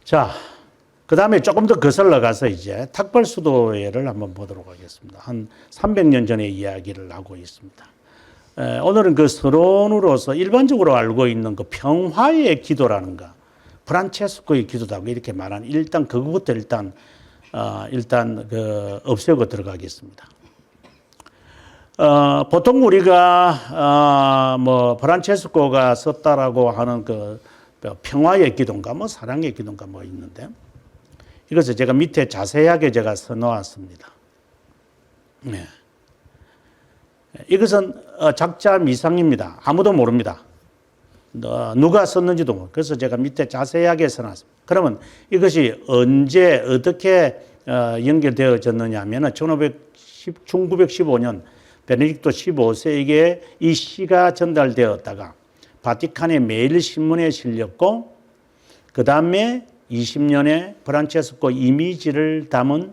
자, 그 다음에 조금 더 거슬러 가서 이제 탁발 수도회를 한번 보도록 하겠습니다. 한 300년 전의 이야기를 하고 있습니다. 오늘은 그 서론으로서 일반적으로 알고 있는 그 평화의 기도라는 거, 프란체스코의 기도다고 이렇게 말하는 일단 그것부터 일단 없애고 들어가겠습니다. 보통 우리가 뭐 프란체스코가 썼다라고 하는 그 평화의 기도인가 뭐 사랑의 기도인가 뭐 있는데 이것을 제가 밑에 자세하게 제가 써놓았습니다. 네. 이것은 작자 미상입니다. 아무도 모릅니다. 누가 썼는지도 모르고. 그래서 제가 밑에 자세하게 써놨습니다. 그러면 이것이 언제 어떻게 연결되어졌느냐 하면 1915년 베네딕토 15세에게 이 시가 전달되었다가 바티칸의 매일신문에 실렸고 그 다음에 20년에 프란체스코 이미지를 담은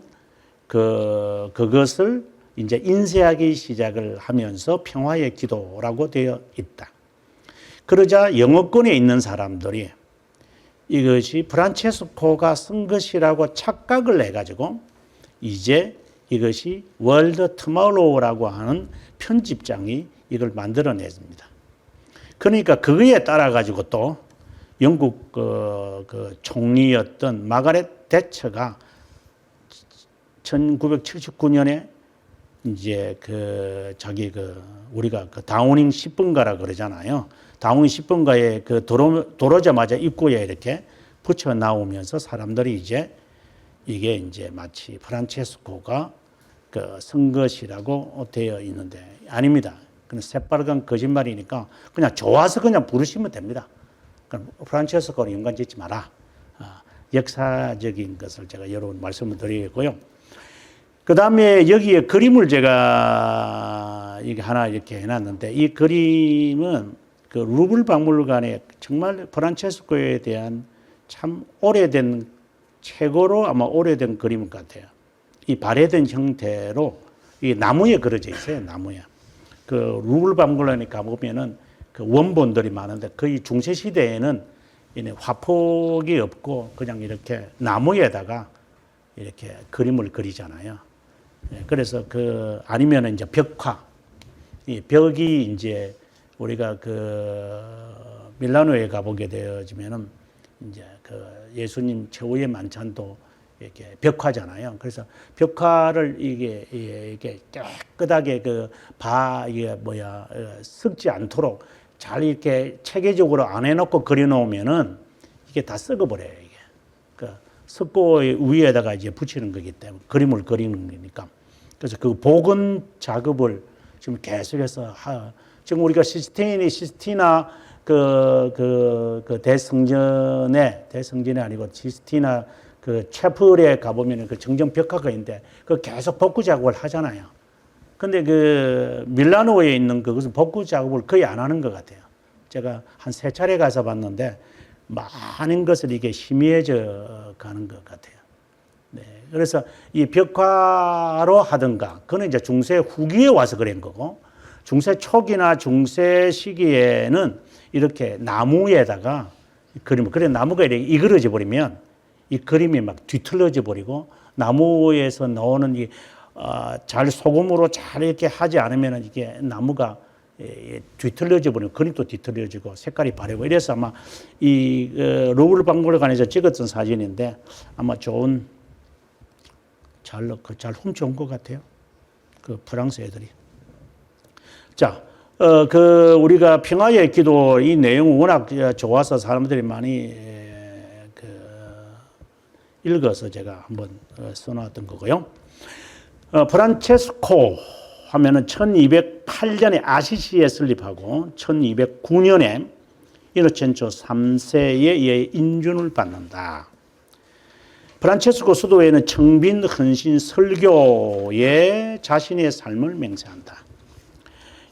그것을 이제 인쇄하기 시작을 하면서 평화의 기도라고 되어 있다. 그러자 영어권에 있는 사람들이 이것이 프란체스코가 쓴 것이라고 착각을 해가지고 이제 이것이 월드 투모로우라고 하는 편집장이 이걸 만들어냈습니다. 그러니까 그거에 따라 가지고 또 영국 그 총리였던 마가렛 대처가 1979년에 이제 우리가 그 다우닝 10번가라 그러잖아요. 다우닝 10번가에 그 도로자마자 입구에 이렇게 붙여 나오면서 사람들이 이제 이게 이제 마치 프란체스코가 쓴 것이라고 되어 있는데 아닙니다. 그냥 새빨간 거짓말이니까 그냥 좋아서 그냥 부르시면 됩니다. 그럼 프란체스코는 연관 짓지 마라. 역사적인 것을 제가 여러분 말씀을 드리겠고요. 그 다음에 여기에 그림을 제가 이게 하나 이렇게 해놨는데 이 그림은 그 루블 박물관에 정말 프란체스코에 대한 참 오래된 최고로 아마 오래된 그림 같아요. 이 발해된 형태로 이 나무에 그려져 있어요. 나무에. 그 루블 박물관에 가보면은 그 원본들이 많은데 거의 중세 시대에는 화폭이 없고 그냥 이렇게 나무에다가 이렇게 그림을 그리잖아요. 그래서 아니면은 이제 벽화. 이 벽이 이제 우리가 밀라노에 가보게 되어지면은 이제 예수님 최후의 만찬도 이렇게 벽화잖아요. 그래서 벽화를 이게 깨끗하게 썩지 않도록 잘 이렇게 체계적으로 안 해놓고 그려놓으면은 이게 다 썩어버려요. 이게 석고 위에다가 이제 붙이는 거기 때문에 그림을 그리는 거니까. 그래서 그 복원 작업을 지금 계속해서 지금 우리가 시스티나 대성전이 아니고 시스티나 채플에 가보면 그 정전 벽화가 있는데 그 계속 복구 작업을 하잖아요. 근데 밀라노에 있는 그것은 복구 작업을 거의 안 하는 것 같아요. 제가 한 3차례 가서 봤는데 많은 것을 이게 희미해져 가는 것 같아요. 네. 그래서 이 벽화로 하든가, 그거는 이제 중세 후기에 와서 그런 거고, 중세 초기나 중세 시기에는 이렇게 나무에다가 그래 나무가 이렇게 이그러져 버리면 이 그림이 막 뒤틀려져 버리고 나무에서 나오는 잘 소금으로 잘 이렇게 하지 않으면 이게 나무가 뒤틀려져 버리고 그림도 뒤틀려지고 색깔이 바래고 이래서 아마 이 루브르 박물관에서 찍었던 사진인데 아마 잘 훔쳐온 것 같아요. 그 프랑스 애들이. 자, 우리가 평화의 기도 이 내용은 워낙 좋아서 사람들이 많이 읽어서 제가 한번 써놨던 거고요. 프란체스코 하면은 1208년에 아시시에 설립하고 1209년에 이노첸초 3세의 인준을 받는다. 프란체스코 수도에는 청빈 헌신 설교에 자신의 삶을 맹세한다.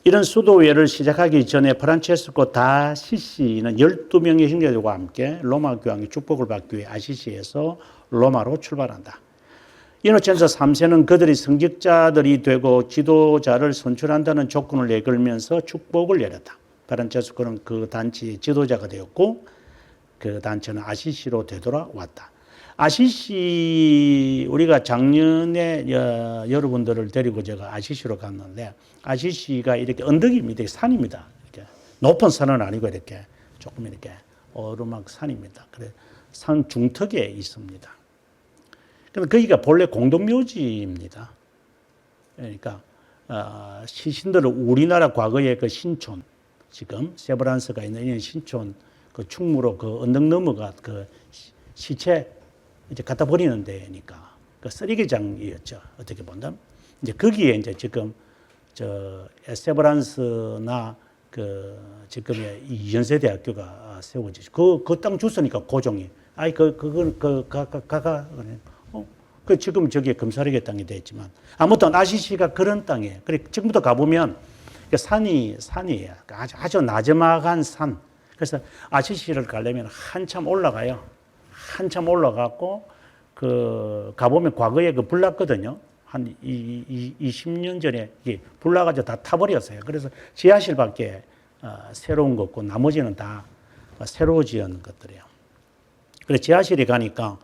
이런 수도회를 시작하기 전에 프란체스코 다시시는 12명의 형제들과 함께 로마 교황의 축복을 받기 위해 아시시에서 로마로 출발한다. 이노첸토 3세는 그들이 성직자들이 되고 지도자를 선출한다는 조건을 내걸면서 축복을 내렸다. 프란체스코는 그 단체의 지도자가 되었고 그 단체는 아시시로 되돌아왔다. 아시시 우리가 작년에 여러분들을 데리고 제가 아시시로 갔는데 아시시가 이렇게 언덕입니다. 산입니다. 이렇게 높은 산은 아니고 이렇게 조금 이렇게 오르막 산입니다. 그래 산 중턱에 있습니다. 그럼 거기가 본래 공동묘지입니다. 그러니까 시신들을 우리나라 과거의 그 신촌 지금 세브란스가 있는 이 신촌 그 충무로 그 언덕 넘어가 그 시체 이제 갖다 버리는 데니까 그 쓰레기장이었죠. 어떻게 보면 이제 거기에 이제 지금 저 세브란스나 그 지금의 이 연세대학교가 세워지죠. 그 땅 줬으니까 고종이 아이 그건 그 지금 저기 금사리개 땅이 됐지만 아무튼 아시시가 그런 땅이에요. 그래 지금부터 가보면 산이에요. 아주 나저막한 산. 그래서 아시시를 가려면 한참 올라가요. 한참 올라가고 그 가보면 과거에 그 불났거든요. 한 20년 전에 불나가지고 다 타버렸어요. 그래서 지하실밖에 새로운 거 없고 나머지는 다 새로 지은 것들이에요. 그래서 지하실에 가니까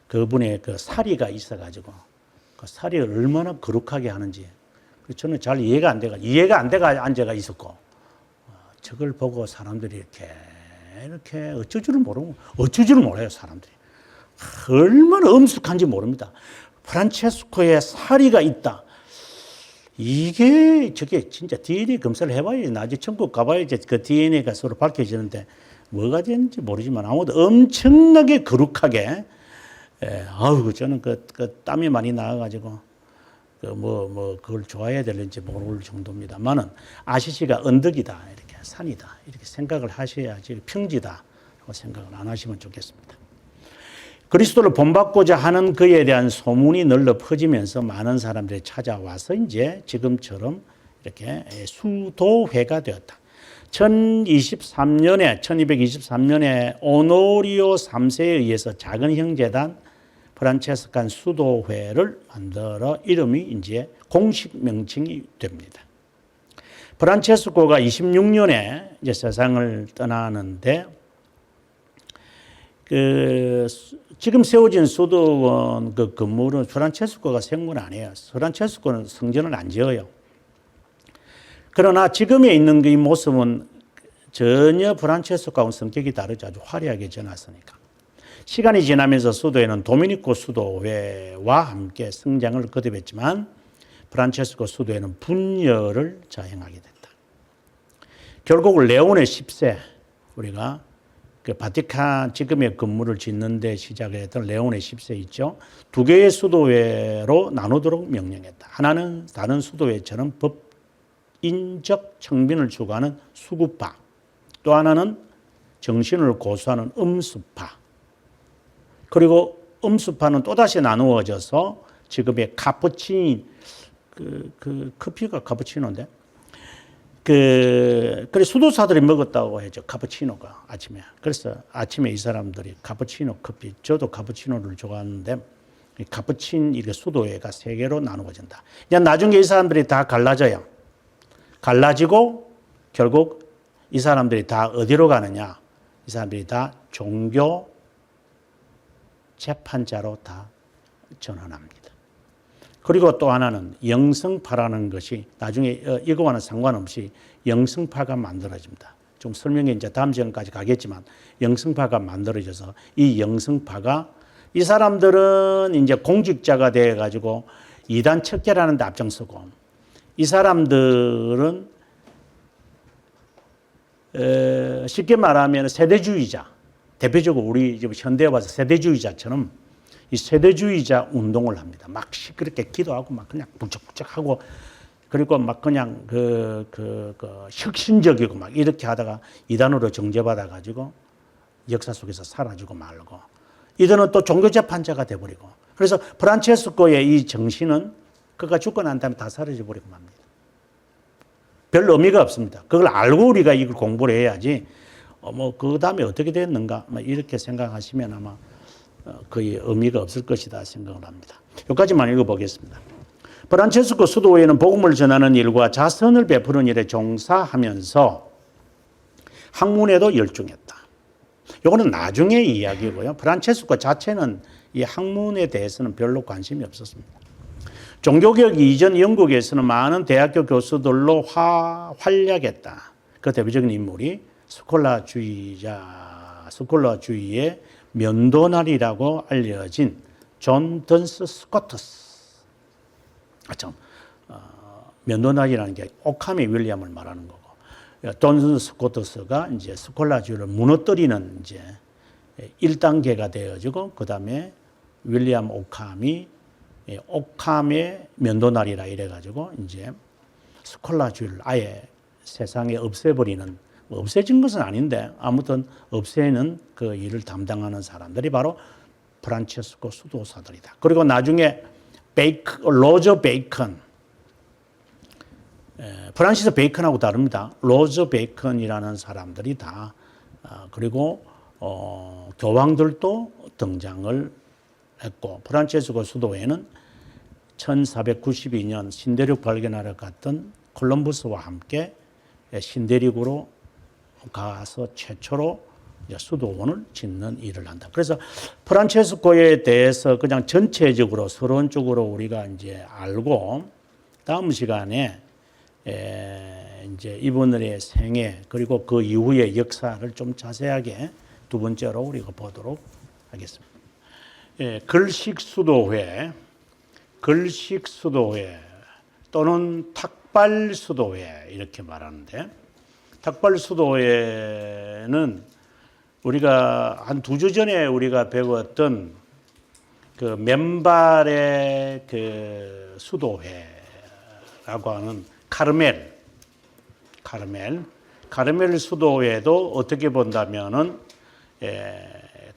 그분의 그 사리가 있어가지고 그 사리를 얼마나 거룩하게 하는지 저는 잘 이해가 안 돼가 앉아가 있었고 저걸 보고 사람들이 이렇게 어쩔 줄을 몰라요 사람들이. 얼마나 엄숙한지 모릅니다. 프란체스코의 사리가 있다. 저게 진짜 DNA 검사를 해봐야지. 나중에 천국 가봐야지 그 DNA가 서로 밝혀지는데 뭐가 되는지 모르지만 아무튼 엄청나게 거룩하게 아우 저는 그 땀이 많이 나와가지고 그걸 좋아해야 되는지 모를 정도입니다만은 아시시가 언덕이다 이렇게 산이다 이렇게 생각을 하셔야지 평지다라고 생각을 안 하시면 좋겠습니다. 그리스도를 본받고자 하는 그에 대한 소문이 널려 퍼지면서 많은 사람들이 찾아와서 이제 지금처럼 이렇게 수도회가 되었다. 1223년에 오노리오 3세에 의해서 작은 형제단 프란체스칸 수도회를 만들어 이름이 이제 공식 명칭이 됩니다. 프란체스코가 26년에 이제 세상을 떠나는데 지금 세워진 수도원 그 건물은 프란체스코가 세운 건 아니에요. 프란체스코는 성전을 안 지어요. 그러나 지금에 있는 이 모습은 전혀 프란체스코하고는 성격이 다르죠. 아주 화려하게 지어놨으니까. 시간이 지나면서 수도회는 도미니코 수도회와 함께 성장을 거듭했지만 프란체스코 수도회는 분열을 자행하게 됐다. 결국 레오네 10세 우리가 그 바티칸 지금의 건물을 짓는 데 시작을 했던 레오네 10세 있죠. 두 개의 수도회로 나누도록 명령했다. 하나는 다른 수도회처럼 법인적 청빈을 추구하는 수구파, 또 하나는 정신을 고수하는 음수파. 그리고 음수파는 또다시 나누어져서 지금의 카푸치니 커피가 카푸치노인데 그래 수도사들이 먹었다고 해죠. 카푸치노가 아침에. 그래서 아침에 이 사람들이 카푸치노 커피, 저도 카푸치노를 좋아하는데 이게 수도회가 세 개로 나누어진다. 이제 나중에 이 사람들이 다 갈라져요. 갈라지고 결국 이 사람들이 다 어디로 가느냐? 이 사람들이 다 종교 재판자로 다 전환합니다. 그리고 또 하나는 영성파라는 것이 나중에 이거와는 상관없이 영성파가 만들어집니다. 좀 설명해 이제 다음 시간까지 가겠지만 영성파가 만들어져서 이 영성파가 이 사람들은 이제 공직자가 되어 가지고 이단 척결하는 데 앞장서고 이 사람들은 쉽게 말하면 세대주의자, 대표적으로 우리 현대에 와서 세대주의자처럼 이 세대주의자 운동을 합니다. 막 시끄럽게 기도하고 막 그냥 북적북적하고 그리고 막 그냥 혁신적이고 막 이렇게 하다가 이단으로 정죄받아 가지고 역사 속에서 사라지고 말고 이들은 또 종교재판자가 돼버리고 그래서 프란체스코의 이 정신은 그가 죽고 난 다음에 다 사라져 버리고 맙니다. 별 의미가 없습니다. 그걸 알고 우리가 이걸 공부를 해야지 그 다음에 어떻게 됐는가 이렇게 생각하시면 아마 거의 의미가 없을 것이다 생각을 합니다. 여기까지만 읽어보겠습니다. 프란체스코 수도회는 복음을 전하는 일과 자선을 베푸는 일에 종사하면서 학문에도 열중했다. 이거는 나중에 이야기고요. 프란체스코 자체는 이 학문에 대해서는 별로 관심이 없었습니다. 종교개혁 이전 영국에서는 많은 대학교 교수들로 활약했다. 그 대표적인 인물이 스콜라주의의 면도날이라고 알려진 존 던스 스코터스. 면도날이라는 게 오카미 윌리엄을 말하는 거고, 존 스코터스가 이제 스콜라주의를 무너뜨리는 이제 1단계가 되어지고, 그 다음에 윌리엄 오캄이 오캄의 면도날이라 이래가지고 이제 스콜라주의를 아예 세상에 없애버리는, 없애진 것은 아닌데 아무튼 없애는 그 일을 담당하는 사람들이 바로 프란체스코 수도사들이다. 그리고 나중에 로저 베이컨, 프란시스 베이컨하고 다릅니다. 로저 베이컨이라는 사람들이 다 그리고 교황들도 등장을 했고, 프란체스코 수도에는 1492년 신대륙 발견하러 갔던 콜럼버스와 함께 신대륙으로 가서 최초로 수도원을 짓는 일을 한다. 그래서 프란체스코에 대해서 그냥 전체적으로 서론적으로 우리가 이제 알고, 다음 시간에 이제 이분들의 생애 그리고 그 이후의 역사를 좀 자세하게 두 번째로 우리가 보도록 하겠습니다. 글식 수도회 또는 탁발 수도회 이렇게 말하는데, 탁발 수도회는 우리가 한 2주 전에 우리가 배웠던 그 맨발의 그 수도회라고 하는 카르멜 수도회도 어떻게 본다면은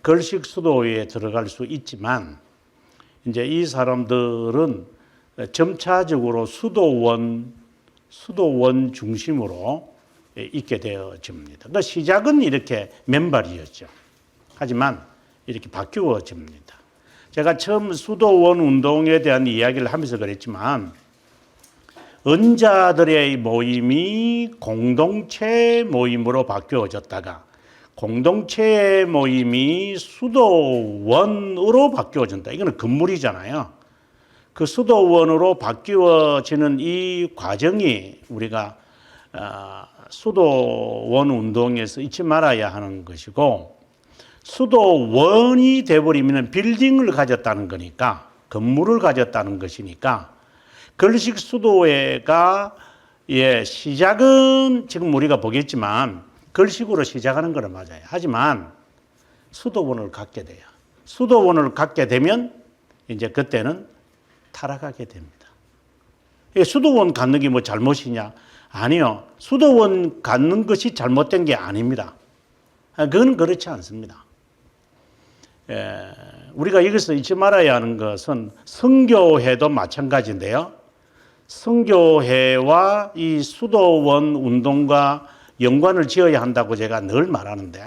걸식 수도회에 들어갈 수 있지만, 이제 이 사람들은 점차적으로 수도원 중심으로 있게 되어집니다. 그러니까 시작은 이렇게 맨발이었죠. 하지만 이렇게 바뀌어집니다. 제가 처음 수도원 운동에 대한 이야기를 하면서 그랬지만, 은자들의 모임이 공동체 모임으로 바뀌어졌다가 공동체 모임이 수도원으로 바뀌어진다. 이거는 건물이잖아요. 그 수도원으로 바뀌어지는 이 과정이 우리가 수도원 운동에서 잊지 말아야 하는 것이고, 수도원이 되어버리면 빌딩을 가졌다는 거니까, 건물을 가졌다는 것이니까, 걸식 수도회가 시작은 지금 우리가 보겠지만 걸식으로 시작하는 거는 맞아요. 하지만 수도원을 갖게 돼요. 수도원을 갖게 되면 이제 그때는 타락하게 됩니다. 수도원 갖는 게 뭐 잘못이냐? 아니요. 수도원 갖는 것이 잘못된 게 아닙니다. 그건 그렇지 않습니다. 우리가 여기서 잊지 말아야 하는 것은 성교회도 마찬가지인데요. 성교회와 이 수도원 운동과 연관을 지어야 한다고 제가 늘 말하는데,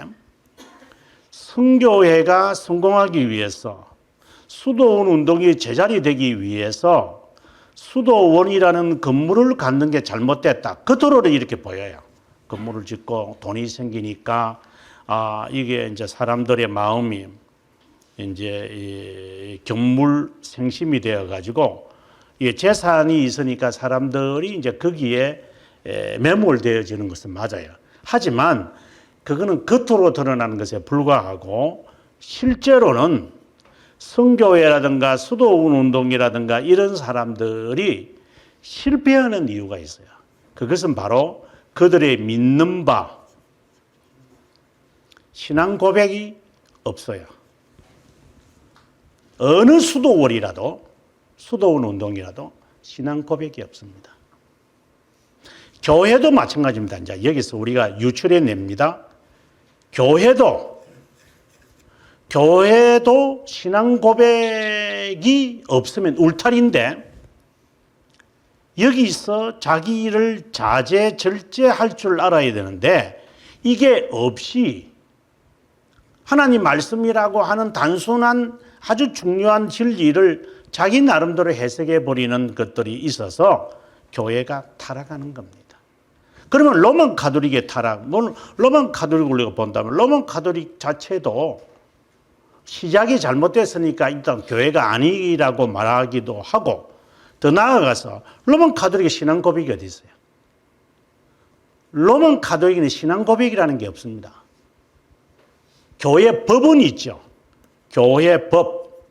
성교회가 성공하기 위해서, 수도원 운동이 제자리 되기 위해서 수도원이라는 건물을 갖는 게 잘못됐다. 겉으로는 이렇게 보여요. 건물을 짓고 돈이 생기니까 이게 이제 사람들의 마음이 이제 경물생심이 되어 가지고 재산이 있으니까 사람들이 이제 거기에 매몰되어지는 것은 맞아요. 하지만 그거는 겉으로 드러나는 것에 불과하고, 실제로는 성교회라든가 수도원 운동이라든가 이런 사람들이 실패하는 이유가 있어요. 그것은 바로 그들의 믿는 바, 신앙 고백이 없어요. 어느 수도원 운동이라도 신앙 고백이 없습니다. 교회도 마찬가지입니다. 이제 여기서 우리가 유출해 냅니다. 교회도 신앙 고백이 없으면 울타리인데, 여기서 자기 일을 자제, 절제할 줄 알아야 되는데, 이게 없이 하나님 말씀이라고 하는 단순한 아주 중요한 진리를 자기 나름대로 해석해 버리는 것들이 있어서 교회가 타락하는 겁니다. 그러면 로만 가톨릭의 타락, 로만 가톨릭을 우리가 본다면 로만 가톨릭 자체도 시작이 잘못됐으니까 일단 교회가 아니라고 말하기도 하고, 더 나아가서 로만 가톨릭의 신앙 고백이 어디 있어요? 로만 가톨릭은 신앙 고백이라는 게 없습니다. 교회 법은 있죠. 교회 법.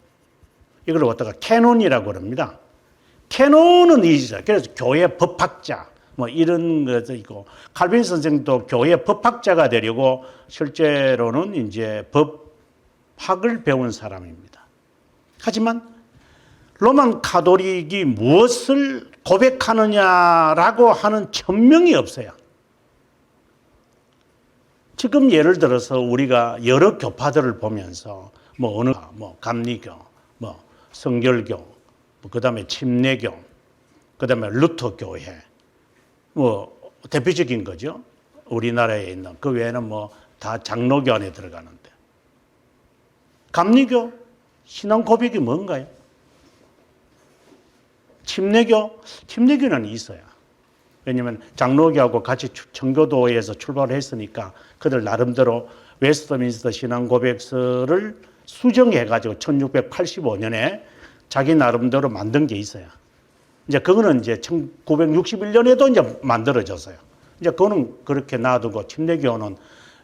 이걸 갖다가 캐논이라고 그럽니다. 캐논은 있어요. 그래서 교회 법학자 뭐 이런 것도 있고, 칼빈 선생도 교회 법학자가 되려고 실제로는 이제 법학을 배운 사람입니다. 하지만 로만 가톨릭이 무엇을 고백하느냐라고 하는 천명이 없어요. 지금 예를 들어서 우리가 여러 교파들을 보면서 감리교, 성결교, 그다음에 침례교, 그다음에 루터 교회, 대표적인 거죠. 우리나라에 있는 그 외에는 다 장로교 안에 들어가는데, 감리교 신앙 고백이 뭔가요? 침례교는 있어요. 왜냐하면 장로교하고 같이 청교도에서 출발을 했으니까 그들 나름대로 웨스트민스터 신앙 고백서를 수정해가지고 1685년에 자기 나름대로 만든 게 있어요. 이제 그거는 이제 1961년에도 이제 만들어졌어요. 이제 그거는 그렇게 놔두고, 침례교는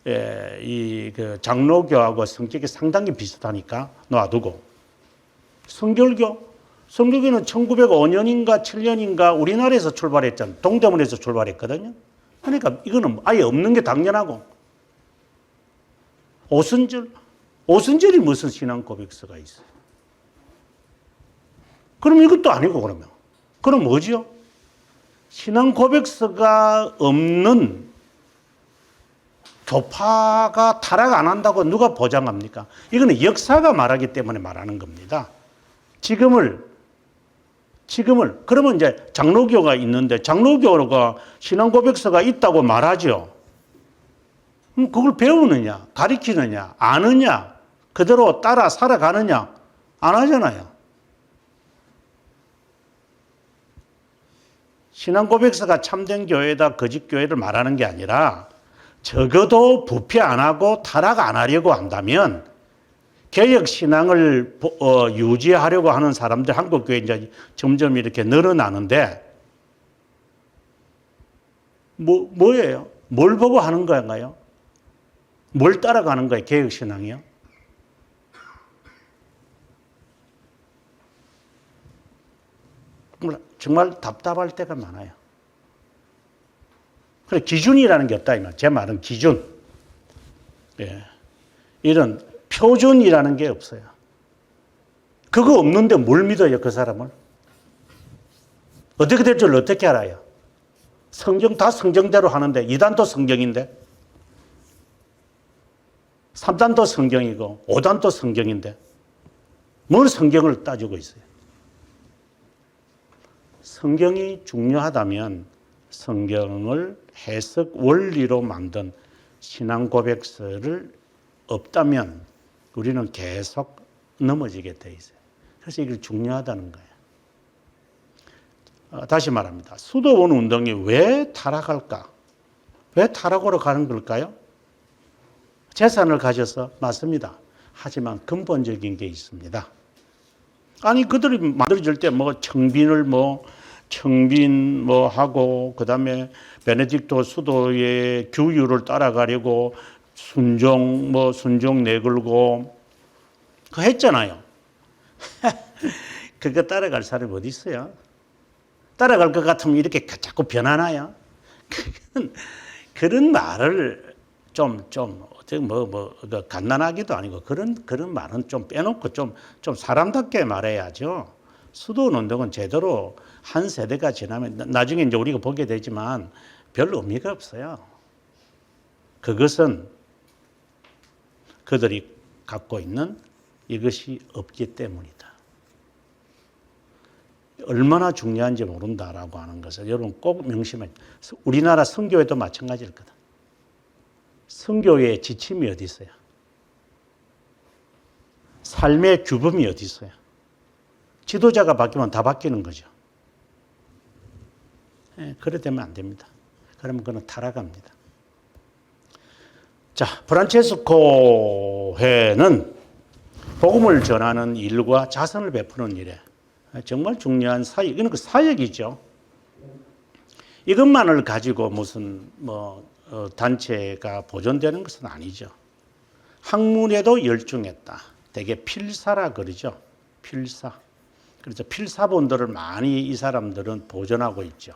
그 장로교하고 성격이 상당히 비슷하니까 놔두고, 성결교는 1905년인가 7년인가 우리나라에서 출발했잖아요. 동대문에서 출발했거든요. 그러니까 이거는 아예 없는 게 당연하고, 오순절이 무슨 신앙 고백서가 있어요? 그럼 이것도 아니고, 그럼 뭐지요? 신앙 고백서가 없는 교파가 타락 안 한다고 누가 보장합니까? 이거는 역사가 말하기 때문에 말하는 겁니다. 지금을 그러면 이제 장로교가 있는데, 장로교가 신앙 고백서가 있다고 말하죠. 그걸 배우느냐, 가르치느냐, 아느냐, 그대로 따라 살아가느냐, 안 하잖아요. 신앙 고백서가 참된 교회다, 거짓 교회를 말하는 게 아니라, 적어도 부패 안 하고 타락 안 하려고 한다면 개혁 신앙을 유지하려고 하는 사람들, 한국 교회 이제 점점 이렇게 늘어나는데, 뭐예요? 뭘 보고 하는 건가요? 뭘 따라가는 거예요? 개혁 신앙이요? 정말 답답할 때가 많아요. 그래, 기준이라는 게 없다, 이 말. 제 말은 기준. 예. 이런 표준이라는 게 없어요. 그거 없는데 뭘 믿어요, 그 사람을? 어떻게 될 줄 어떻게 알아요? 성경 다 성경대로 하는데, 2단도 성경인데, 3단도 성경이고, 5단도 성경인데, 뭘 성경을 따지고 있어요? 성경이 중요하다면 성경을 해석 원리로 만든 신앙 고백서를 없다면 우리는 계속 넘어지게 돼 있어요. 그래서 이게 중요하다는 거예요. 다시 말합니다. 수도원 운동이 왜 타락할까? 왜 타락으로 가는 걸까요? 재산을 가져서 맞습니다. 하지만 근본적인 게 있습니다. 아니, 그들이 만들어질 때 청빈 하고, 그 다음에 베네딕토 수도의 규율을 따라가려고 순종 내걸고, 그거 했잖아요. 그거 따라갈 사람이 어디 있어요? 따라갈 것 같으면 이렇게 자꾸 변하나요? 그런 말을 갓난하기도 아니고, 그런 말은 좀 빼놓고 좀 사람답게 말해야죠. 수도원 운동은 제대로 한 세대가 지나면 나중에 이제 우리가 보게 되지만 별 의미가 없어요. 그것은 그들이 갖고 있는 이것이 없기 때문이다. 얼마나 중요한지 모른다라고 하는 것을 여러분 꼭 명심해. 우리나라 선교회도 마찬가지일 거다. 선교회의 지침이 어디 있어요? 삶의 규범이 어디 있어요? 지도자가 바뀌면 다 바뀌는 거죠. 그래 되면 안 됩니다. 그러면 그는 타락합니다. 자, 프란체스코회는 복음을 전하는 일과 자선을 베푸는 일에 정말 중요한 사역, 이건 그 사역이죠. 이것만을 가지고 무슨 단체가 보존되는 것은 아니죠. 학문에도 열중했다. 되게 필사라 그러죠. 필사. 그래서 필사본들을 많이 이 사람들은 보존하고 있죠.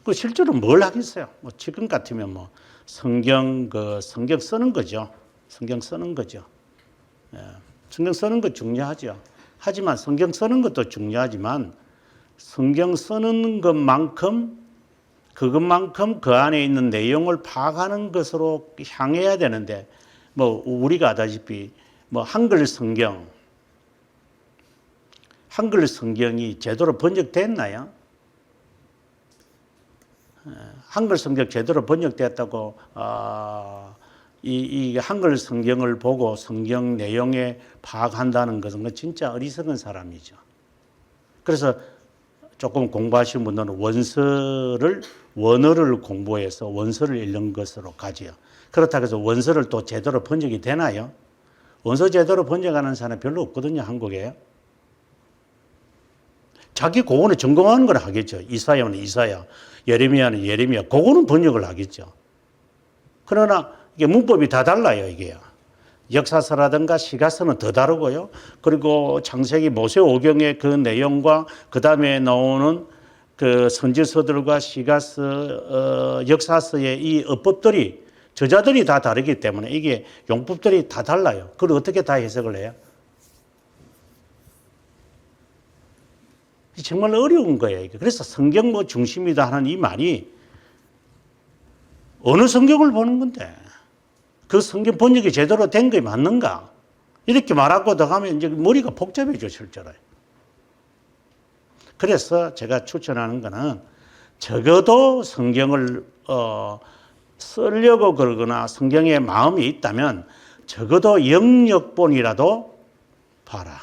그 실제로 뭘 하겠어요? 지금 같으면 성경 쓰는 거죠. 성경 쓰는 거죠. 성경 쓰는 것 중요하죠. 하지만 성경 쓰는 것도 중요하지만 성경 쓰는 것만큼 그것만큼 그 안에 있는 내용을 파악하는 것으로 향해야 되는데 우리가 아다시피 한글 성경이 제대로 번역됐나요? 한글 성경 제대로 번역됐다고 이 한글 성경을 보고 성경 내용에 파악한다는 것은 진짜 어리석은 사람이죠. 그래서 조금 공부하신 분들은 원어를 공부해서 원서를 읽는 것으로 가지요. 그렇다고 해서 원서를 또 제대로 번역이 되나요? 원서 제대로 번역하는 사람이 별로 없거든요, 한국에. 자기 그거는 전공하는 걸 하겠죠. 이사야는 이사야, 예레미야는 예레미야. 그거는 번역을 하겠죠. 그러나 이게 문법이 다 달라요, 이게요. 역사서라든가 시가서는 더 다르고요. 그리고 창세기 모세오경의 그 내용과 그 다음에 나오는 그 선지서들과 시가서, 역사서의 이 어법들이 저자들이 다 다르기 때문에 이게 용법들이 다 달라요. 그걸 어떻게 다 해석을 해요? 정말 어려운 거예요. 그래서 성경 중심이다 하는 이 말이 어느 성경을 보는 건데 그 성경 번역이 제대로 된 게 맞는가? 이렇게 말하고 더 가면 이제 머리가 복잡해져 실제로. 그래서 제가 추천하는 거는 적어도 성경을 쓰려고 그러거나 성경에 마음이 있다면 적어도 영역본이라도 봐라.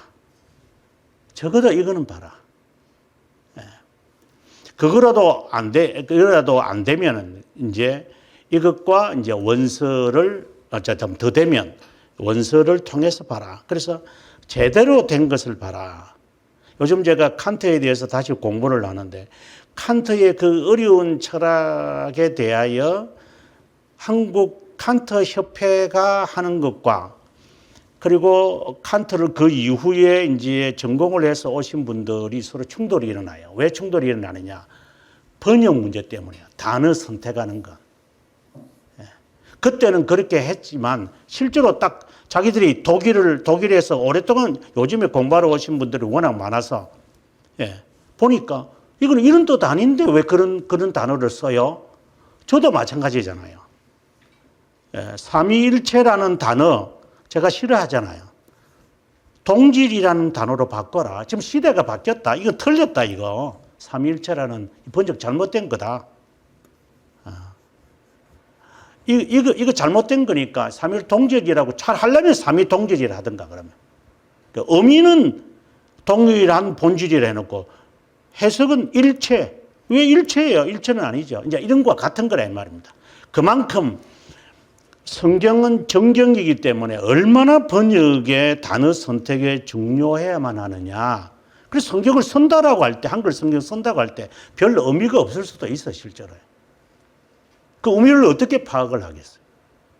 적어도 이거는 봐라. 그거라도 안 되면은 이제 이것과 이제 원서를 어쨌든 더 되면 원서를 통해서 봐라. 그래서 제대로 된 것을 봐라. 요즘 제가 칸트에 대해서 다시 공부를 하는데 칸트의 그 어려운 철학에 대하여 한국 칸트 협회가 하는 것과 그리고 칸트를 그 이후에 이제 전공을 해서 오신 분들이 서로 충돌이 일어나요. 왜 충돌이 일어나느냐? 번역 문제 때문이에요. 단어 선택하는 것. 그때는 그렇게 했지만 실제로 딱 자기들이 독일에서 오랫동안 요즘에 공부하러 오신 분들이 워낙 많아서 보니까 이거는 이런 뜻 아닌데 왜 그런 단어를 써요? 저도 마찬가지잖아요. 삼위일체라는 단어 제가 싫어하잖아요. 동질이라는 단어로 바꿔라. 지금 시대가 바뀌었다. 이거 틀렸다 이거. 삼위일체라는 번역 잘못된 거다. 이거 잘못된 거니까 삼위동절이라고 하려면 삼위동절이라 하든가 그러면. 그러니까 의미는 동일한 본질이라 해놓고 해석은 일체. 왜 일체예요? 일체는 아니죠. 이제 이런 거와 같은 거라 이 말입니다. 그만큼 성경은 정경이기 때문에 얼마나 번역의 단어 선택에 중요해야만 하느냐. 그래서 성경을 쓴다라고 할 때, 한글 성경 쓴다고 할 때 별 의미가 없을 수도 있어, 실제로. 그 의미를 어떻게 파악을 하겠어요?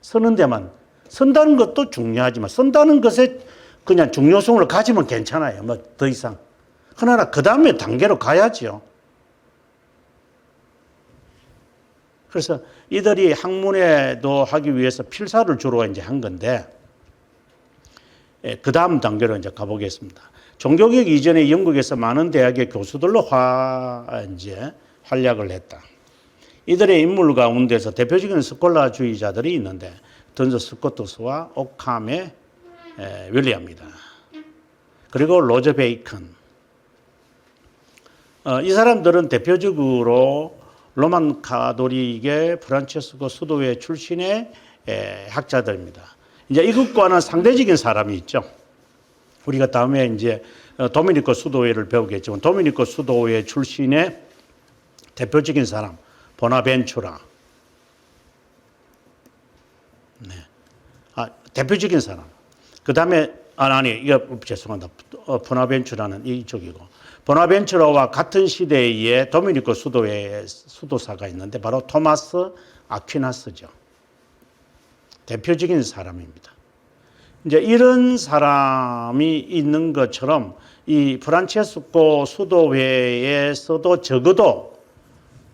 쓰는 데만. 쓴다는 것도 중요하지만, 쓴다는 것에 그냥 중요성을 가지면 괜찮아요. 더 이상. 그러나 그 다음에 단계로 가야죠. 그래서 이들이 학문에도 하기 위해서 필사를 주로 이제 한 건데, 그 다음 단계로 이제 가보겠습니다. 종교개혁 이전에 영국에서 많은 대학의 교수들로 활약을 했다. 이들의 인물 가운데서 대표적인 스콜라주의자들이 있는데, 던스 스코투스와 오캄의 윌리엄입니다. 그리고 로저 베이컨. 이 사람들은 대표적으로 로만 가톨릭의 프란체스코 수도회 출신의 학자들입니다. 이제 이것과는 상대적인 사람이 있죠. 우리가 다음에 이제 도미니코 수도회를 배우겠지만 도미니코 수도회 출신의 대표적인 사람 보나벤투라. 네. 대표적인 사람. 그 다음에, 이거 죄송합니다. 보나벤투라는 이쪽이고. 보나벤투라와 같은 시대에 도미니코 수도에 수도사가 있는데 바로 토마스 아퀴나스죠. 대표적인 사람입니다. 이제 이런 사람이 있는 것처럼 이 프란체스코 수도회에서도 적어도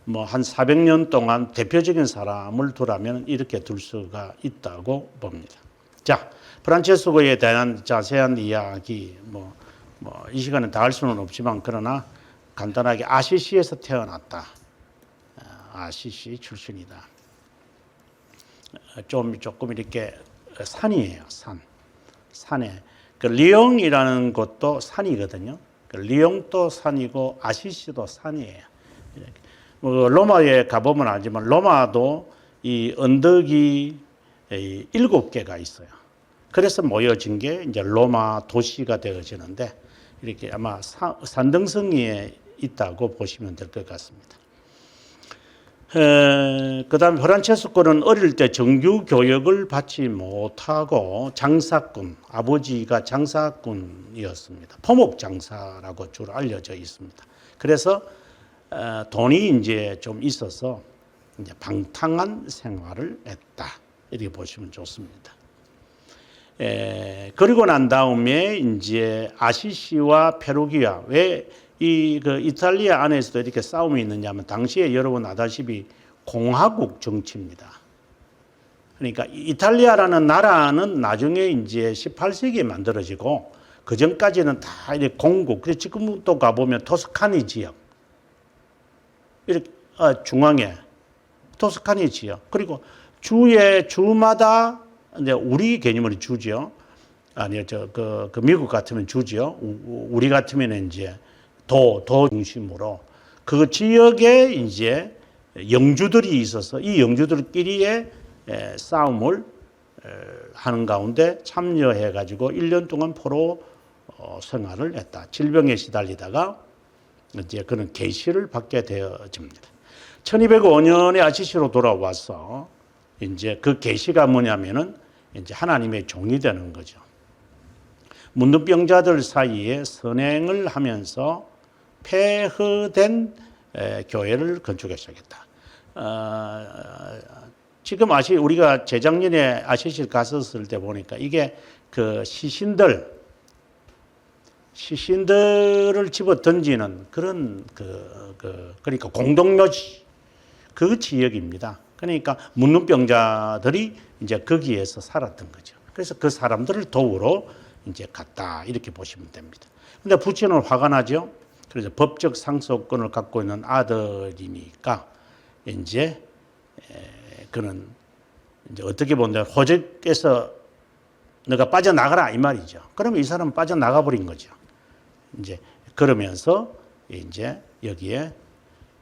뭐 한 400년 동안 대표적인 사람을 두라면 이렇게 둘 수가 있다고 봅니다. 자, 프란체스코에 대한 자세한 이야기 이 시간에 다 할 수는 없지만 그러나 간단하게 아시시에서 태어났다. 아시시 출신이다. 조금 이렇게 산이에요. 산에 그 리옹이라는 곳도 산이거든요. 그 리옹도 산이고 아시시도 산이에요. 로마에 가보면 알지만 로마도 이 언덕이 7개가 있어요. 그래서 모여진 게 이제 로마 도시가 되어지는데 이렇게 아마 산등성이에 있다고 보시면 될 것 같습니다. 그 다음에 프란체스코는 어릴 때 정규 교육을 받지 못하고 장사꾼, 아버지가 장사꾼이었습니다. 포목장사라고 주로 알려져 있습니다. 그래서 돈이 이제 좀 있어서 이제 방탕한 생활을 했다. 이렇게 보시면 좋습니다. 그리고 난 다음에 이제 아시시와 페루기아, 왜 그 이탈리아 안에서도 이렇게 싸움이 있느냐면 당시에 여러분 아다시피 공화국 정치입니다. 그러니까 이탈리아라는 나라는 나중에 이제 18세기에 만들어지고 그 전까지는 다 이렇게 공국. 그래서 지금도 가보면 토스카니 지역, 이렇게 중앙에 토스카니 지역, 그리고 주마다 이제 우리 개념으로 주죠. 아니요, 그 미국 같으면 주죠. 우리 같으면 이제 도 중심으로 그 지역에 이제 영주들이 있어서 이 영주들끼리의 싸움을 하는 가운데 참여해 가지고 1년 동안 포로 생활을 했다. 질병에 시달리다가 이제 그런 계시를 받게 되어집니다. 1205년에 아시시로 돌아와서 이제 그 계시가 뭐냐면은 이제 하나님의 종이 되는 거죠. 문둥병자들 사이에 선행을 하면서 폐허된 교회를 건축하기 시작했다. 지금 우리가 재작년에 아시시를 갔었을 때 보니까 이게 그 시신들을 집어 던지는 그런 그러니까 공동묘지 그 지역입니다. 그러니까 문둥병자들이 이제 거기에서 살았던 거죠. 그래서 그 사람들을 도우러 이제 갔다 이렇게 보시면 됩니다. 근데 부친은 화가 나죠. 그래서 법적 상속권을 갖고 있는 아들이니까 이제 그는 이제 어떻게 보면 호적에서 너가 빠져나가라 이 말이죠. 그러면 이 사람은 빠져나가 버린 거죠. 이제 그러면서 이제 여기에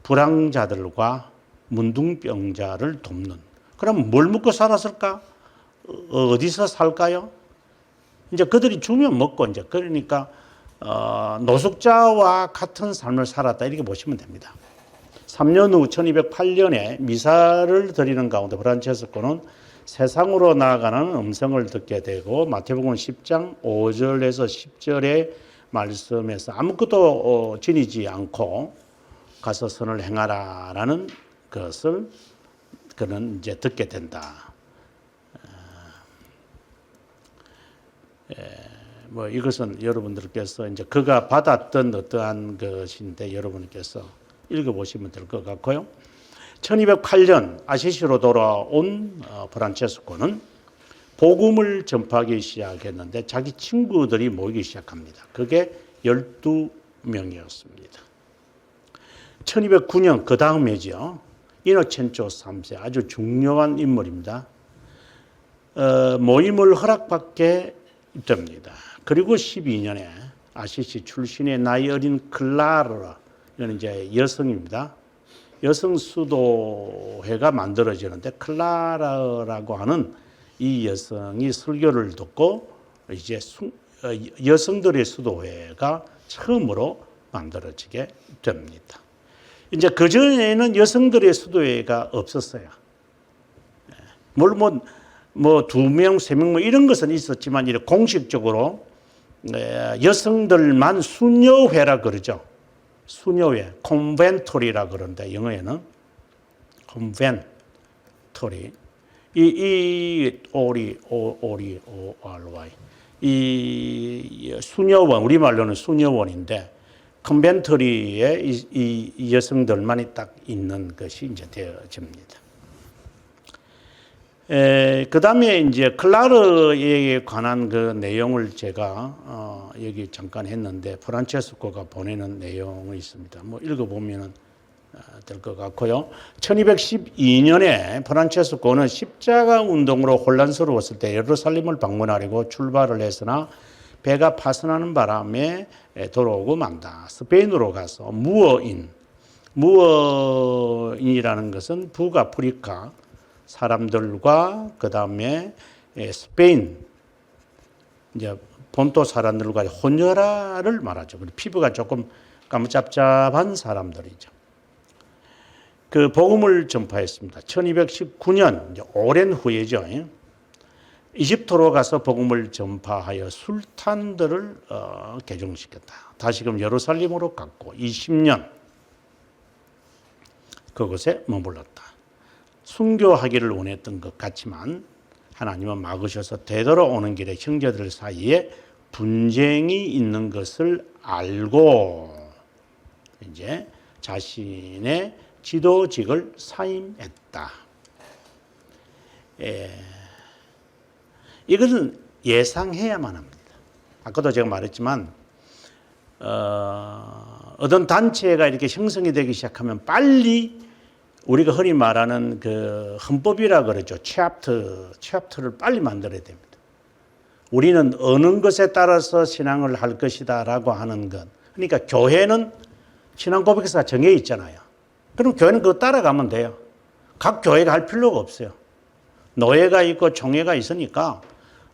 불황자들과 문둥병자를 돕는. 그럼 뭘 먹고 살았을까? 어디서 살까요? 이제 그들이 주면 먹고 이제 그러니까 노숙자와 같은 삶을 살았다 이렇게 보시면 됩니다. 3년 후 1208년에 미사를 드리는 가운데 프란체스코는 세상으로 나아가는 음성을 듣게 되고 마태복음 10장 5절에서 10절의 말씀에서 아무것도 지니지 않고 가서 선을 행하라라는 것을 그는 이제 듣게 된다. 뭐 이것은 여러분들께서 이제 그가 받았던 어떠한 것인데 여러분께서 읽어보시면 될 것 같고요. 1208년 아시시로 돌아온 프란체스코는 복음을 전파하기 시작했는데 자기 친구들이 모이기 시작합니다. 그게 12명이었습니다. 1209년 그 다음이죠. 이노첸초 3세 아주 중요한 인물입니다. 모임을 허락받게 됩니다. 그리고 12년에 아시시 출신의 나이 어린 클라라, 이는 이제 여성입니다. 여성 수도회가 만들어지는데 클라라라고 하는 이 여성이 설교를 듣고 이제 여성들의 수도회가 처음으로 만들어지게 됩니다. 이제 그전에는 여성들의 수도회가 없었어요. 물론 뭐 2명, 3명 뭐 이런 것은 있었지만 이렇게 공식적으로 여성들만 수녀회라 그러죠. 수녀회, 컨벤토리라 그러는데 영어에는 컨벤토리. 이 ORY 이 수녀원, 우리말로는 수녀원인데 컨벤터리에 이 여성들만이 딱 있는 것이 이제 되어집니다. 그 다음에 이제 클라르에 관한 그 내용을 제가 여기 잠깐 했는데 프란체스코가 보내는 내용이 있습니다. 뭐 읽어보면 될 것 같고요. 1212년에 프란체스코는 십자가 운동으로 혼란스러웠을 때 예루살렘을 방문하려고 출발을 했으나 배가 파손하는 바람에 돌아오고 만다. 스페인으로 가서 무어인이라는 것은 북아프리카 사람들과 그 다음에 스페인 이제 본토 사람들과 혼혈아를 말하죠. 피부가 조금 까무잡잡한 사람들이죠. 그 복음을 전파했습니다. 1219년 이제 오랜 후에죠. 이집트로 가서 복음을 전파하여 술탄들을 개종시켰다. 다시금 예루살렘으로 갔고 20년 그곳에 머물렀다. 순교하기를 원했던 것 같지만 하나님은 막으셔서 되돌아오는 길에 형제들 사이에 분쟁이 있는 것을 알고 이제 자신의 지도직을 사임했다. 이것은 예상해야만 합니다. 아까도 제가 말했지만 어떤 단체가 이렇게 형성이 되기 시작하면 빨리 우리가 흔히 말하는 그 헌법이라 그러죠. 챕터를 빨리 만들어야 됩니다. 우리는 어느 것에 따라서 신앙을 할 것이다라고 하는 것. 그러니까 교회는 신앙 고백서가 정해 있잖아요. 그럼 교회는 그거 따라가면 돼요. 각 교회가 할 필요가 없어요. 노예가 있고 총회가 있으니까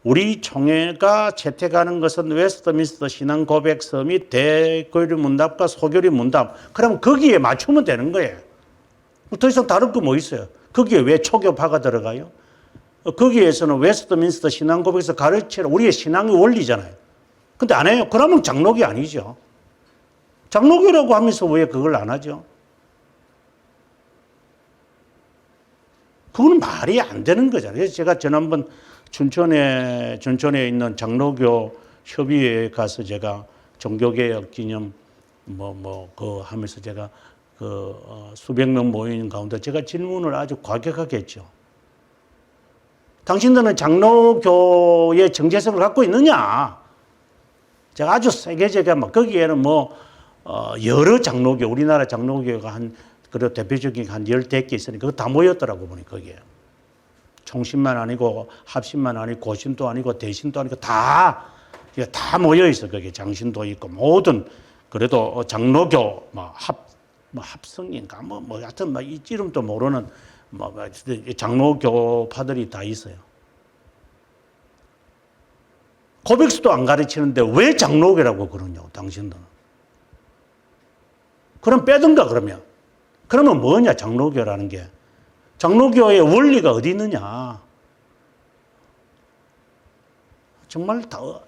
우리 총회가 채택하는 것은 웨스트민스터 신앙 고백서 및 대교리 문답과 소교리 문답. 그럼 거기에 맞추면 되는 거예요. 더 이상 다를 거 뭐 있어요? 거기에 왜 초교파가 들어가요? 거기에서는 웨스트민스터 신앙 고백서 가르치는 우리의 신앙의 원리잖아요. 근데 안 해요. 그러면 장로교 아니죠. 장로교라고 하면서 왜 그걸 안 하죠? 그거는 말이 안 되는 거잖아요. 그래서 제가 지난번 춘천에 있는 장로교 협의회에 가서 제가 종교개혁 기념 그 하면서 제가 수백 명 모인 가운데 제가 질문을 아주 과격하게 했죠. 당신들은 장로교의 정체성을 갖고 있느냐? 제가 아주 세게 거기에는 여러 장로교, 우리나라 장로교가 그리고 대표적인 한 10개 있으니까 그거 다 모였더라고 보니 거기에. 총신만 아니고 합신만 아니고 고신도 아니고 대신도 아니고 다 모여 있어. 거기 장신도 있고 모든 그래도 장로교 합성인가 하여튼 이 이름도 모르는 장로교파들이 다 있어요. 고백서도 안 가르치는데 왜 장로교라고 그러냐고 당신들은. 그럼 빼든가 그러면. 그러면 뭐냐 장로교라는 게. 장로교의 원리가 어디 있느냐. 정말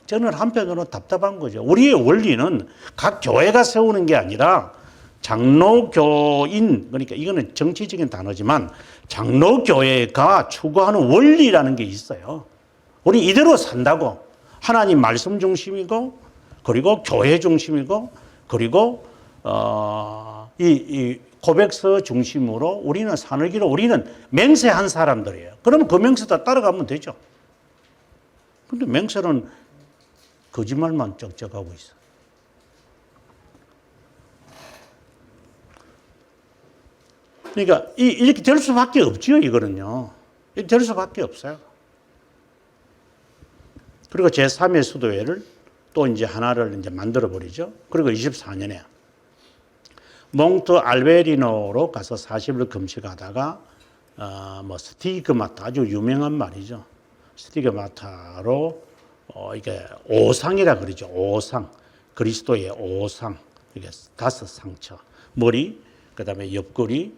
저는 한편으로는 답답한 거죠. 우리의 원리는 각 교회가 세우는 게 아니라 장로교인, 그러니까 이거는 정치적인 단어지만 장로교회가 추구하는 원리라는 게 있어요. 우리 이대로 산다고. 하나님 말씀 중심이고 그리고 교회 중심이고 그리고 이 고백서 중심으로 우리는 산을 길어 우리는 맹세한 사람들이에요. 그러면 그 맹세다 따라가면 되죠. 근데 맹세는 거짓말만 쩍쩍하고 있어. 그러니까 이렇게 될 수밖에 없지요, 이거는요. 이렇게 될 수밖에 없어요. 그리고 제3의 수도회를 또 이제 하나를 이제 만들어 버리죠. 그리고 24년에 몽트 알베리노로 가서 40일 금식하다가 스티그마타 아주 유명한 말이죠. 스티그마타로 이게 오상이라 그러죠. 오상. 그리스도의 오상. 이게 5 상처. 머리, 그다음에 옆구리,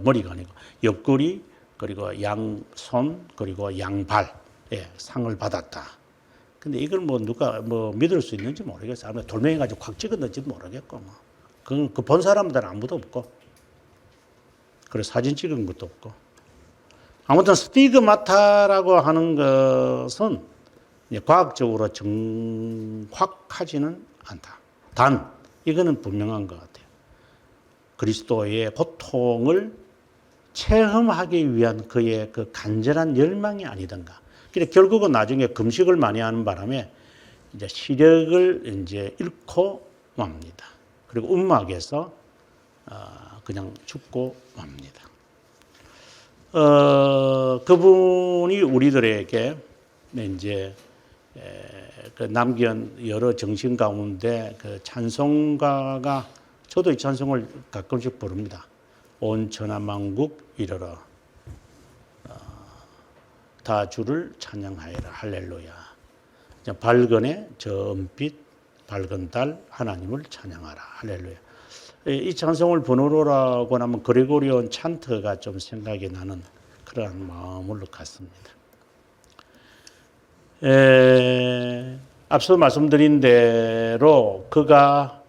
머리가 아니고 옆구리, 그리고 양손, 그리고 양발에 상을 받았다. 근데 이걸 뭐 누가 뭐 믿을 수 있는지 모르겠어요. 아마 돌멩이 가지고 확 찍었는지도 모르겠고 뭐. 그 본 사람들은 아무도 없고. 그래서 사진 찍은 것도 없고. 아무튼 스티그마타라고 하는 것은 과학적으로 정확하지는 않다. 단 이거는 분명한 것 같아요. 그리스도의 고통을 체험하기 위한 그의 그 간절한 열망이 아니던가. 그래 결국은 나중에 금식을 많이 하는 바람에 이제 시력을 이제 잃고 맙니다. 그리고 움막에서 그냥 죽고 맙니다. 그분이 우리들에게 이제 그 남긴 여러 정신 가운데 그 찬송가가 저도 이 찬송을 가끔씩 부릅니다. 온 천하만국 이르러 다 주를 찬양하여라 할렐루야. 밝은의 저 은빛 밝은 달 하나님을 찬양하라 할렐루야. 이 찬송을 번호로라고 하면 그레고리온 찬트가 좀 생각이 나는 그러한 마음으로 갔습니다. 앞서 말씀드린 대로 그가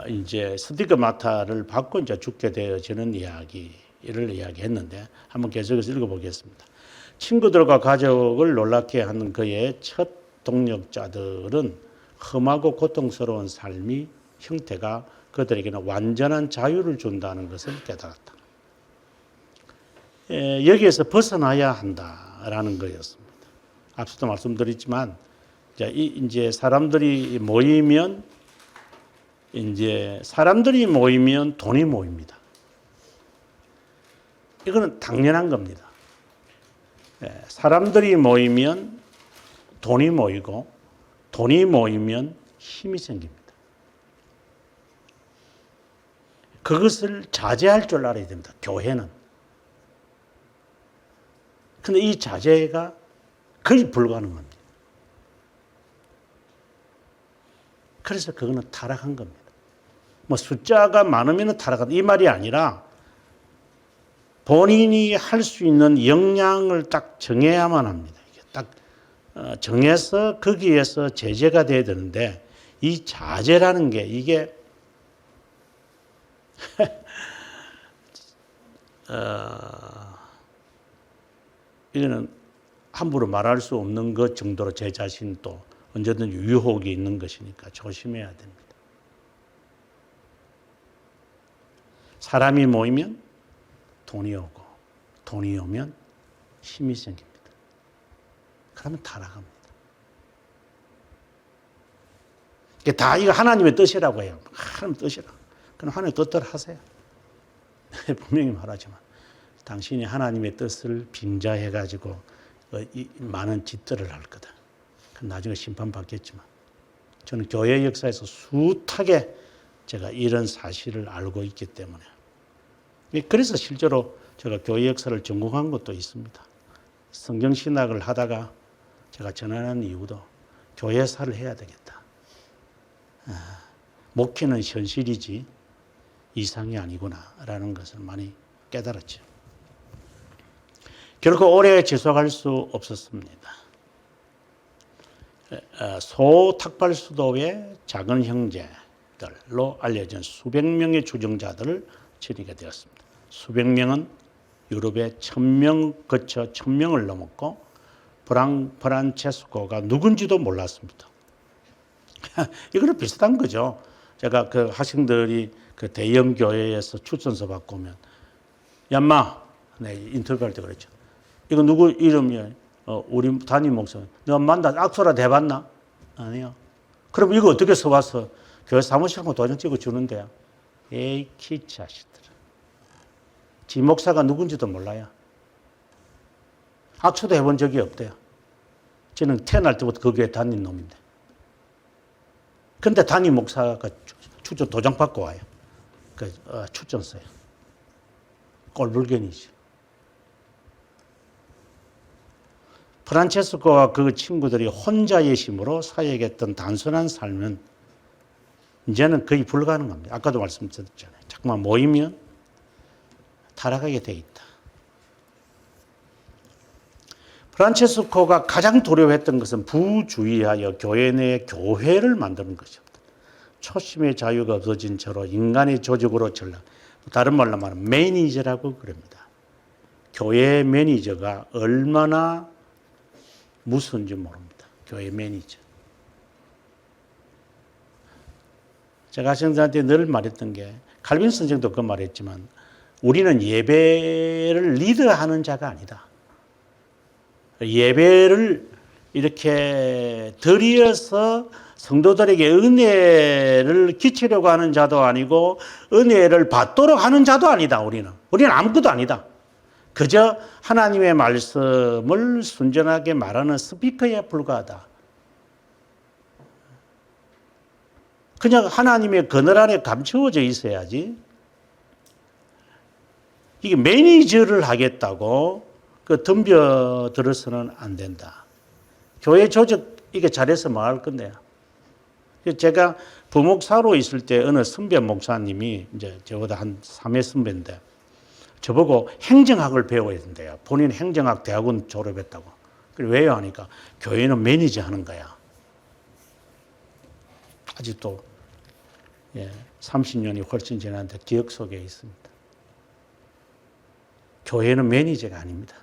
이제 스티그마타를 받고 이제 죽게 되어지는 이야기를 이야기했는데 한번 계속해서 읽어보겠습니다. 친구들과 가족을 놀랍게 하는 그의 첫 동력자들은 험하고 고통스러운 삶이 형태가 그들에게는 완전한 자유를 준다는 것을 깨달았다. 여기에서 벗어나야 한다라는 거였습니다. 앞서도 말씀드렸지만 이제 사람들이 모이면 돈이 모입니다. 이거는 당연한 겁니다. 사람들이 모이면 돈이 모이고 돈이 모이면 힘이 생깁니다. 그것을 자제할 줄 알아야 됩니다. 교회는. 근데 이 자제가 거의 불가능합니다. 그래서 그거는 타락한 겁니다. 뭐 숫자가 많으면 타락한다 이 말이 아니라 본인이 할 수 있는 역량을 딱 정해야만 합니다. 이게 딱 정해서 거기에서 제재가 돼야 되는데 이 자제라는 게 이게 이거는 함부로 말할 수 없는 것 정도로 제 자신도 언제든지 유혹이 있는 것이니까 조심해야 됩니다. 사람이 모이면 돈이 오고 돈이 오면 힘이 생깁니다. 그러면 타락합니다. 이게 다 이거 하나님의 뜻이라고 해요. 하나님의 뜻이라. 그럼 하나님의 뜻대로 하세요. 분명히 말하지만 당신이 하나님의 뜻을 빙자해가지고 많은 짓들을 할 거다. 나중에 심판받겠지만 저는 교회 역사에서 숱하게 제가 이런 사실을 알고 있기 때문에 그래서 실제로 제가 교회 역사를 전공한 것도 있습니다. 성경신학을 하다가 제가 전하는 이유도 교회사를 해야 되겠다. 목회는 현실이지 이상이 아니구나라는 것을 많이 깨달았죠. 결코 오래 지속할 수 없었습니다. 소탁발 수도의 작은 형제들로 알려진 수백 명의 추종자들을 지니게 되었습니다. 수백 명은 유럽에 1000명 거쳐 1000명을 넘었고 프란체스코가 누군지도 몰랐습니다. 이거는 비슷한 거죠. 제가 그 학생들이 그 대형 교회에서 추천서 받고 오면 얌마 인터뷰할 때 그랬죠. 이거 누구 이름이야? 우리 담임 목사님. 너 악수라 대봤나? 아니요. 그럼 이거 어떻게 써와서 교회 사무실하고 도장 찍어 주는데요? 에이 키 자식들. 지 목사가 누군지도 몰라요. 악수도 해본 적이 없대요. 저는 태어날 때부터 그 교회 담임 놈인데. 근데 담임 목사가 추천 도장 받고 와요. 추천서요. 꼴불견이죠. 프란체스코와 그 친구들이 혼자의 힘으로 사역했던 단순한 삶은 이제는 거의 불가능합니다. 아까도 말씀드렸잖아요. 자꾸만 모이면 타락하게 돼 있다. 프란체스코가 가장 두려워했던 것은 부주의하여 교회 내에 교회를 만드는 것이었다. 초심의 자유가 거진 채로 인간의 조직으로 전락. 다른 말로 말하면 매니저라고 그럽니다. 교회 매니저가 얼마나 무서운지 모릅니다. 교회 매니저. 제가 학생들한테 늘 말했던 게 칼빈 선생도 그 말했지만 우리는 예배를 리드하는 자가 아니다. 예배를 이렇게 드리어서 성도들에게 은혜를 끼치려고 하는 자도 아니고 은혜를 받도록 하는 자도 아니다. 우리는 아무것도 아니다. 그저 하나님의 말씀을 순전하게 말하는 스피커에 불과하다. 그냥 하나님의 그늘 안에 감추어져 있어야지. 이게 매니저를 하겠다고 덤벼들어서는 안 된다. 교회 조직 이게 잘해서 뭐 할 건데요. 제가 부목사로 있을 때 어느 선배 목사님이 이제 저보다 한 3회 선배인데 저보고 행정학을 배워야 된대요. 본인 행정학 대학원 졸업했다고. 왜요? 하니까 교회는 매니저 하는 거야. 아직도 30년이 훨씬 지났는데 기억 속에 있습니다. 교회는 매니저가 아닙니다.